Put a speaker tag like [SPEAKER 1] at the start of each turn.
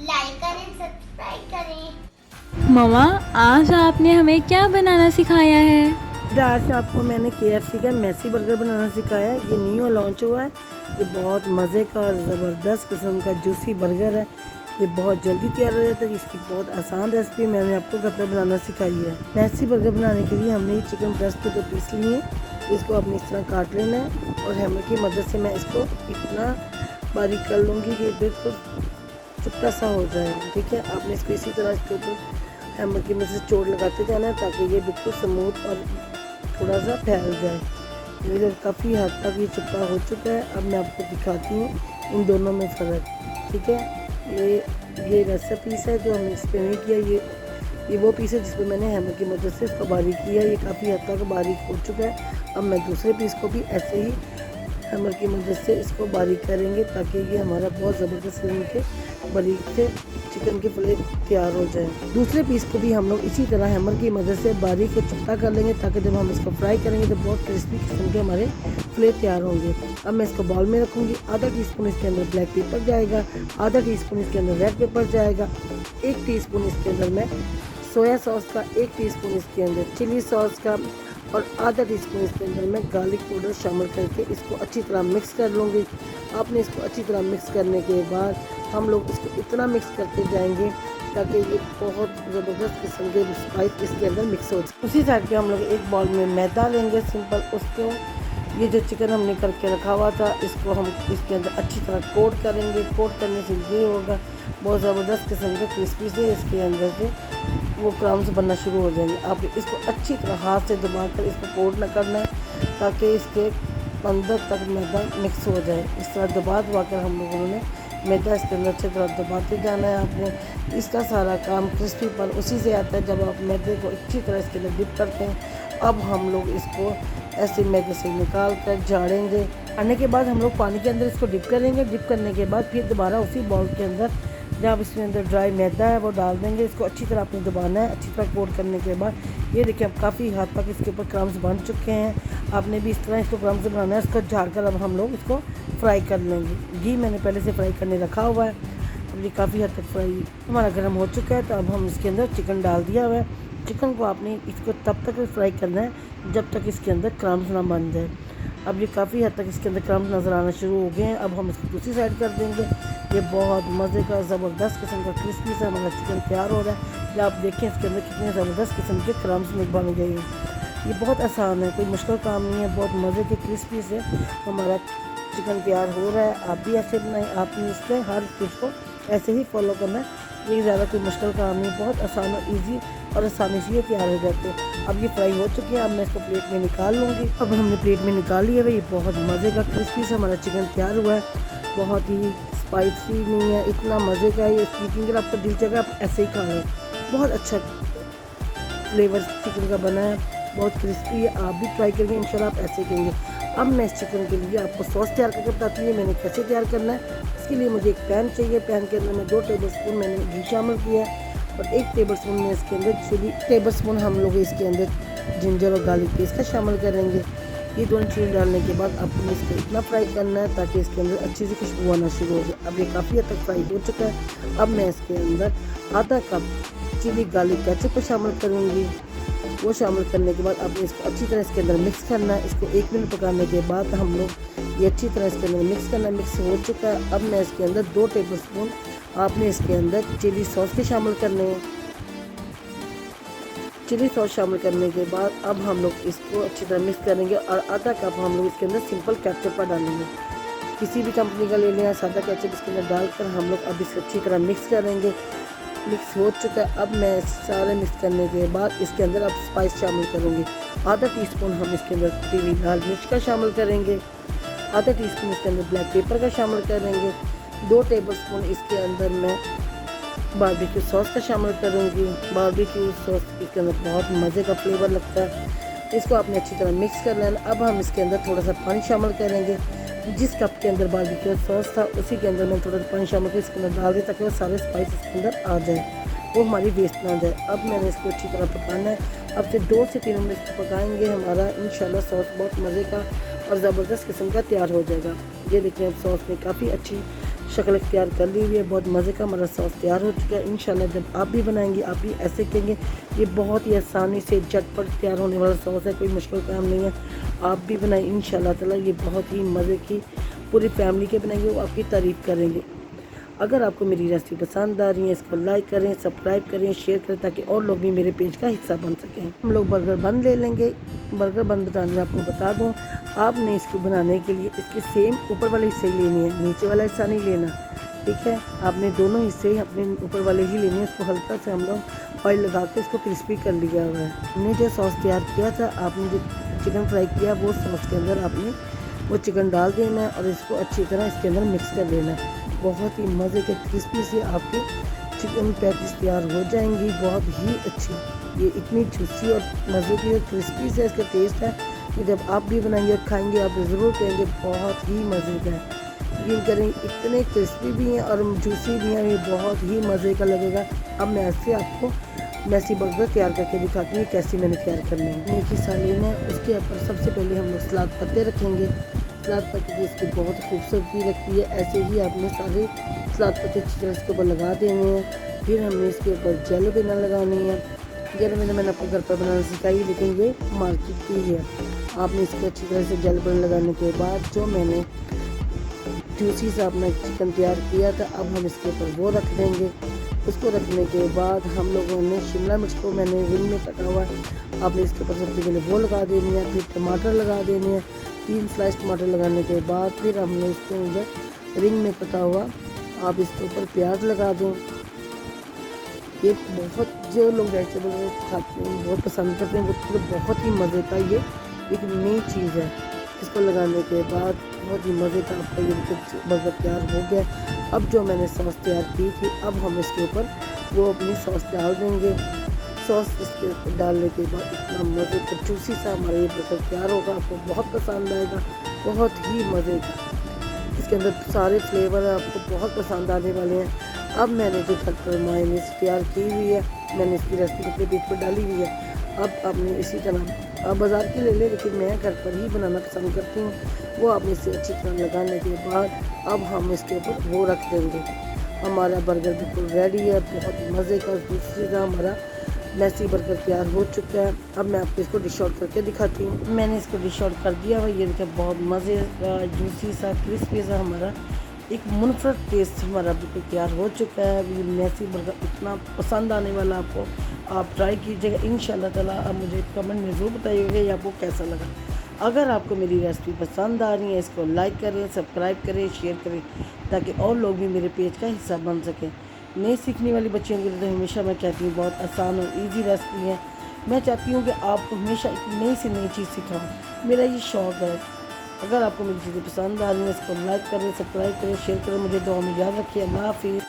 [SPEAKER 1] Like करें, subscribe करें।
[SPEAKER 2] मम्मा, आज आपने हमें क्या बनाना सिखाया है?
[SPEAKER 3] आज आपको मैंने KFC का मैसी बर्गर बनाना सिखाया है। ये न्यू लॉन्च हुआ है। ये बहुत मज़े का और ज़बरदस्त किस्म का जूसी बर्गर है। ये बहुत जल्दी तैयार हो जाता है। इसकी बहुत आसान रेसिपी मैंने आपको घर पर बनाना सिखाई है। मैसी बर्गर बनाने के लिए हमने ये चिकन ब्रेस्ट के 2 पीस लिए हैं। इसको अपनी इस तरह काट लेना है और हैमर की मदद से मैं इसको इतना बारीक कर लूँगी कि बिल्कुल चुपटा सा हो जाए। ठीक है, आपने इसको इसी तरह इसके ऊपर हैमर की मदद से चोट लगाते जाना है ताकि ये बिल्कुल स्मूथ और थोड़ा सा फैल जाए। ये काफ़ी हद तक ये चुपटा हो चुका है। अब मैं आपको दिखाती हूँ इन दोनों में फ़र्क। ठीक है, ये वैसा पीस है जो हमने इस पर नहीं किया। ये वो पीस है जिस पर मैंने हैमर की मदद से इसको बारीक किया। ये काफ़ी हद तक बारीक हो चुका है। अब मैं दूसरे पीस को भी ऐसे ही हैमर की मदद से इसको बारीक करेंगे ताकि ये हमारा बहुत ज़बरदस्त किस्म के बारीक से चिकन के फिले तैयार हो जाए। दूसरे पीस को भी हम लोग इसी तरह हैमर की मदद से बारीक और चुपटा कर लेंगे ताकि जब हम इसको फ्राई करेंगे तो बहुत क्रिस्पी किस्म के हमारे फिले तैयार होंगे। अब मैं इसको बाउल में रखूँगी। आधा टीस्पून इसके अंदर ब्लैक पेपर जाएगा, आधा टीस्पून इसके अंदर रेड पेपर जाएगा, 1 टीस्पून इसके अंदर मैं सोया सॉस का, 1 टीस्पून इसके अंदर चिली सॉस का और आधा टीस्पून इसके अंदर मैं गार्लिक पाउडर शामिल करके इसको अच्छी तरह मिक्स कर लूँगी। आपने इसको अच्छी तरह मिक्स करने के बाद हम लोग इसको इतना मिक्स करते जाएंगे ताकि ये बहुत ज़बरदस्त किस्म के स्पाइस इसके अंदर मिक्स हो जाए। उसी साइड पे हम लोग एक बाउल में मैदा लेंगे सिंपल। उसको ये जो चिकन हमने करके रखा हुआ था इसको हम इसके अंदर अच्छी तरह कोट करेंगे। कोट करने से ये होगा बहुत ज़बरदस्त किस्म के क्रिस्पी से इसके अंदर से वो क्रम्स बनना शुरू हो जाएंगे। आप इसको अच्छी तरह हाथ से दबाकर इसको कोट न करना है ताकि इसके अंदर तक मैदा मिक्स हो जाए। इस तरह दबा कर हम लोगों ने मैदा इसके अंदर अच्छी तरह दबाते जाना है। आपने इसका सारा काम क्रिस्पीपन उसी से आता है जब आप मैदे को अच्छी तरह इसके अंदर डिप करते हैं। अब हम लोग इसको ऐसे मैदे से निकाल कर झाड़ेंगे। आने के बाद हम लोग पानी के अंदर इसको डिप करेंगे। डिप करने के बाद फिर दोबारा उसी बाउल के अंदर जब इसके अंदर ड्राई मैदा है वो डाल देंगे। इसको अच्छी तरह आपने दबाना है। अच्छी तरह कोट करने के बाद ये देखिए अब काफ़ी हद तक इसके ऊपर क्रम्स बन चुके हैं। आपने भी इस तरह इसको क्रम्स बनाना है। इसको झाड़ कर अब हम लोग इसको फ्राई कर लेंगे। घी मैंने पहले से फ्राई करने रखा हुआ है। अब ये काफ़ी हद तक फ्राई हमारा गर्म हो चुका है। तो अब हम इसके अंदर चिकन डाल दिया हुआ है। चिकन को आपने इसको तब तक फ्राई करना है जब तक इसके अंदर क्रम्स ना बन जाए। अब ये काफ़ी हद तक इसके अंदर क्रम्स नज़र आना शुरू हो गए हैं। अब हम इसको दूसरी साइड कर देंगे। ये बहुत मज़े का ज़बरदस्त किस्म का क्रिस्पी सा हमारा चिकन तैयार हो रहा है। या आप देखें इसके अंदर कितने ज़बरदस्त किस्म के क्रम्स में बन गए हैं। ये बहुत आसान है, कोई मुश्किल काम नहीं है। बहुत मज़े के क्रिस्पी से हमारा चिकन तैयार हो रहा है। आप भी ऐसे बनाएं। आपने इसके हर चीज़ को ऐसे ही फॉलो करना है। ये ज़्यादा कोई मुश्किल काम नहीं, बहुत आसान और ईजी और आसानी से ये तैयार हो जाते हैं। अब ये फ्राई हो चुके हैं। अब मैं इसको प्लेट में निकाल लूँगी। अब हमने प्लेट में निकाल लिया है। ये बहुत मज़े का क्रिस्पी से हमारा चिकन तैयार हुआ है। बहुत ही स्पाइसी नहीं है, इतना मज़े का ये स्पीकिंग आपका दिल चाहेगा आप ऐसे ही खा लें। बहुत अच्छा फ्लेवर चिकन का बना है, बहुत क्रिस्पी है। आप भी ट्राई करेंगे इंशाल्लाह आप ऐसे करेंगे। अब मैं इस चिकन के लिए आपको सॉस तैयार करके बताती हूँ मैंने कैसे तैयार करना है। इसके लिए मुझे एक पैन चाहिए। पैन के अंदर मैं 2 टेबलस्पून मैंने घी शामिल किया है और 1 टेबलस्पून में इसके अंदर चिली टेबलस्पून हम लोग इसके अंदर जिंजर और गार्लिक पेस्ट का शामिल करेंगे। ये दोनों चीज़ें डालने के बाद आपको इसको इतना फ्राई करना है ताकि इसके अंदर अच्छी सी खुशबू आना शुरू हो जाए। अब ये काफ़ी हद तक फ्राई हो चुका है। अब मैं इसके अंदर आधा कप चिली गार्लिक केचप को शामिल करूँगी। वो शामिल करने के बाद आपने इसको अच्छी तरह इसके अंदर मिक्स करना है। इसको 1 मिनट पकाने के बाद हम लोग ये अच्छी तरह इसके अंदर मिक्स करना है। मिक्स हो चुका है। अब मैं इसके अंदर 2 टेबलस्पून आपने इसके अंदर चिली सॉस के शामिल करने हैं। चिली सॉस शामिल करने के बाद अब हम लोग इसको अच्छी तरह मिक्स करेंगे और आधा कप हम लोग इसके अंदर सिंपल केचप डालेंगे। किसी भी कंपनी का ले लें, सादा केचप इसके अंदर डालकर हम लोग अब इसको अच्छी तरह मिक्स करेंगे। मिक्स हो चुका है। अब मैं सारे मिक्स करने के बाद इसके अंदर अब स्पाइस शामिल करूँगी। आधा टीस्पून हम इसके अंदर पीली लाल मिर्च का शामिल करेंगे, आधा टीस्पून इसके अंदर ब्लैक पेपर का शामिल करेंगे, 2 टेबलस्पून इसके अंदर मैं बारबेक्यू सॉस का शामिल करूँगी। बारबेक्यू सॉस इसके अंदर बहुत मज़े का फ्लेवर लगता है। इसको आपने अच्छी तरह मिक्स कर लेना। अब हम इसके अंदर थोड़ा सा पानी शामिल करेंगे। जिस कप के अंदर बारबेक्यू सॉस था उसी के अंदर मैं थोड़ा सा पानी शामिल कर इसके अंदर डाल दिया ताकि वो सारे स्पाइस इसके अंदर आ जाए, वो हमारी वेस्ट ना जाए। अब मैंने इसको अच्छी तरह पकाना है। अब से 2 से 3 मिनट इसको पकाएंगे। हमारा इंशाल्लाह सॉस बहुत मज़े का और ज़बरदस्त किस्म का तैयार हो जाएगा। ये देखिए अब सॉस में काफ़ी अच्छी शक्ल इख्तियार कर ली हुई है। बहुत मज़े का हमारा सॉस तैयार हो चुका है। इंशाल्लाह जब आप भी बनाएंगे आप भी ऐसे कहेंगे। ये बहुत ही आसानी से झटपट तैयार होने वाला सॉस है, कोई मुश्किल काम नहीं है। आप भी बनाएं इंशाल्लाह ताला। ये बहुत ही मज़े की पूरी फैमिली के बनाएंगे, वो आपकी तारीफ़ करेंगे। अगर आपको मेरी रेसिपी पसंद आ रही है, इसको लाइक करें, सब्सक्राइब करें, शेयर करें, ताकि और लोग भी मेरे पेज का हिस्सा बन सकें। हम लोग बर्गर बन ले लेंगे। बर्गर बन बताने में आपको बता दूं, आपने इसको बनाने के लिए इसके सेम ऊपर वाले हिस्से ही लेने हैं, नीचे वाला हिस्सा नहीं लेना, ठीक है। आपने दोनों हिस्से अपने ऊपर वाले ही लेने हैं। इसको हल्का से हम लोग ऑयल लगा के इसको क्रिस्पी कर लिया हुआ है। हमने जो सॉस तैयार किया था, आपने जो चिकन फ्राई किया वो सॉस के अंदर आपने वो चिकन डाल देना है और इसको अच्छी तरह इसके अंदर मिक्स कर लेना है। बहुत ही मज़े के क्रिस्पी से आपके चिकन पैटीज तैयार हो जाएंगी, बहुत ही अच्छी। ये इतनी जूसी और मज़े की और क्रिस्पी से इसका टेस्ट है कि जब आप भी बनाएंगे और खाएंगे आप ज़रूर कहेंगे बहुत ही मज़े का है। यकीन करें इतने क्रिस्पी भी हैं और जूसी भी हैं, ये बहुत ही मज़े का लगेगा। अब मैं ऐसे आपको मैसी बर्गर तैयार करके दिखाती हूँ कैसे मैंने तैयार करना है। एक ही सालीन है, उसके ऊपर सबसे पहले हम लोग सलाद पत्ते रखेंगे। सलाद पत्ते की इसकी बहुत खूबसूरती लगती है। ऐसे ही आपने सारे सलाद पत्ते अच्छी तरह इसके ऊपर लगा देने हैं। फिर हमने इसके ऊपर जेलो बिना लगानी है। जेलो बिना मैंने अपने घर पर बनाना सिखाई, लेकिन ये मार्केट की है। आपने इसको अच्छी तरह से जेलो बिना लगाने के बाद जो मैंने जूसी से अपना चिकन तैयार किया था, अब हम इसके ऊपर वो रख देंगे। उसको रखने के बाद हम लोगों ने शिमला मिर्च को मैंने रिंग में कटा हुआ है, आपने इसके ऊपर सबसे पहले वो लगा देनी है। फिर टमाटर लगा देने हैं, 3 स्लाइस टमाटर लगाने के बाद फिर हमने इसके अंदर रिंग में कटा हुआ आप इसके ऊपर प्याज लगा दें। ये बहुत जो लोग वेजिटेबल खाते हैं बहुत पसंद करते हैं, वो बहुत ही मज़े का ये एक नई चीज़ है। इसको लगाने के बाद बहुत ही मज़े का आपका ये बर्गर तैयार हो गया। अब जो मैंने सॉस तैयार की थी, अब हम इसके ऊपर वो अपनी सॉस डाल देंगे। सॉस इसके ऊपर डालने के बाद इतना मज़े का जूसी सा हमारा ये बर्गर तैयार होगा, आपको बहुत पसंद आएगा, बहुत ही मज़े का। इसके अंदर सारे फ्लेवर आपको बहुत पसंद आने वाले हैं। अब मैंने जो घर पर मायोनीज़ तैयार की हुई है, मैंने इसकी रेसिपी अपने पेज पर डाली हुई है। अब आपने इसी तरह आप बाज़ार की ले लें, लेकिन मैं घर पर ही बनाना पसंद करती हूँ। वो आपने इसे अच्छी तरह लगाने के बाद अब हम इसके ऊपर वो रख देंगे। हमारा बर्गर बिल्कुल रेडी है, बहुत मज़े का दूसरी का हमारा मैसी बर्गर तैयार हो चुका है। अब मैं आपको इसको डिश आउट करके दिखाती हूँ। मैंने इसको डिश आउट कर दिया हुआ। ये देखिए बहुत मज़े का जूसी सा क्रिस्पी सा हमारा एक मुनफरद टेस्ट हमारा बिल्कुल तैयार हो चुका है। ये मैसी बर्गर इतना पसंद आने वाला आपको, आप ट्राई कीजिएगा इंशाल्लाह ताला। आप मुझे कमेंट में ज़रूर बताइएगा ये आपको कैसा लगा। अगर आपको मेरी रेसिपी पसंद आ रही है, इसको लाइक करें, सब्सक्राइब करें, शेयर करें, ताकि और लोग भी मेरे पेज का हिस्सा बन सकें। नई सीखने वाली बच्चियों के लिए तो हमेशा मैं कहती हूँ बहुत आसान और ईजी रेसिपी है। मैं चाहती हूँ कि आपको हमेशा एक नई से नई चीज़ सिखाऊँ, मेरा ये शौक़ है। अगर आपको मेरी चीज़ें पसंद आ रही हैं, इसको लाइक करें, सब्सक्राइब करें, शेयर करें। मुझे दुआ में याद रखिए। अल्लाह हाफ़िज़।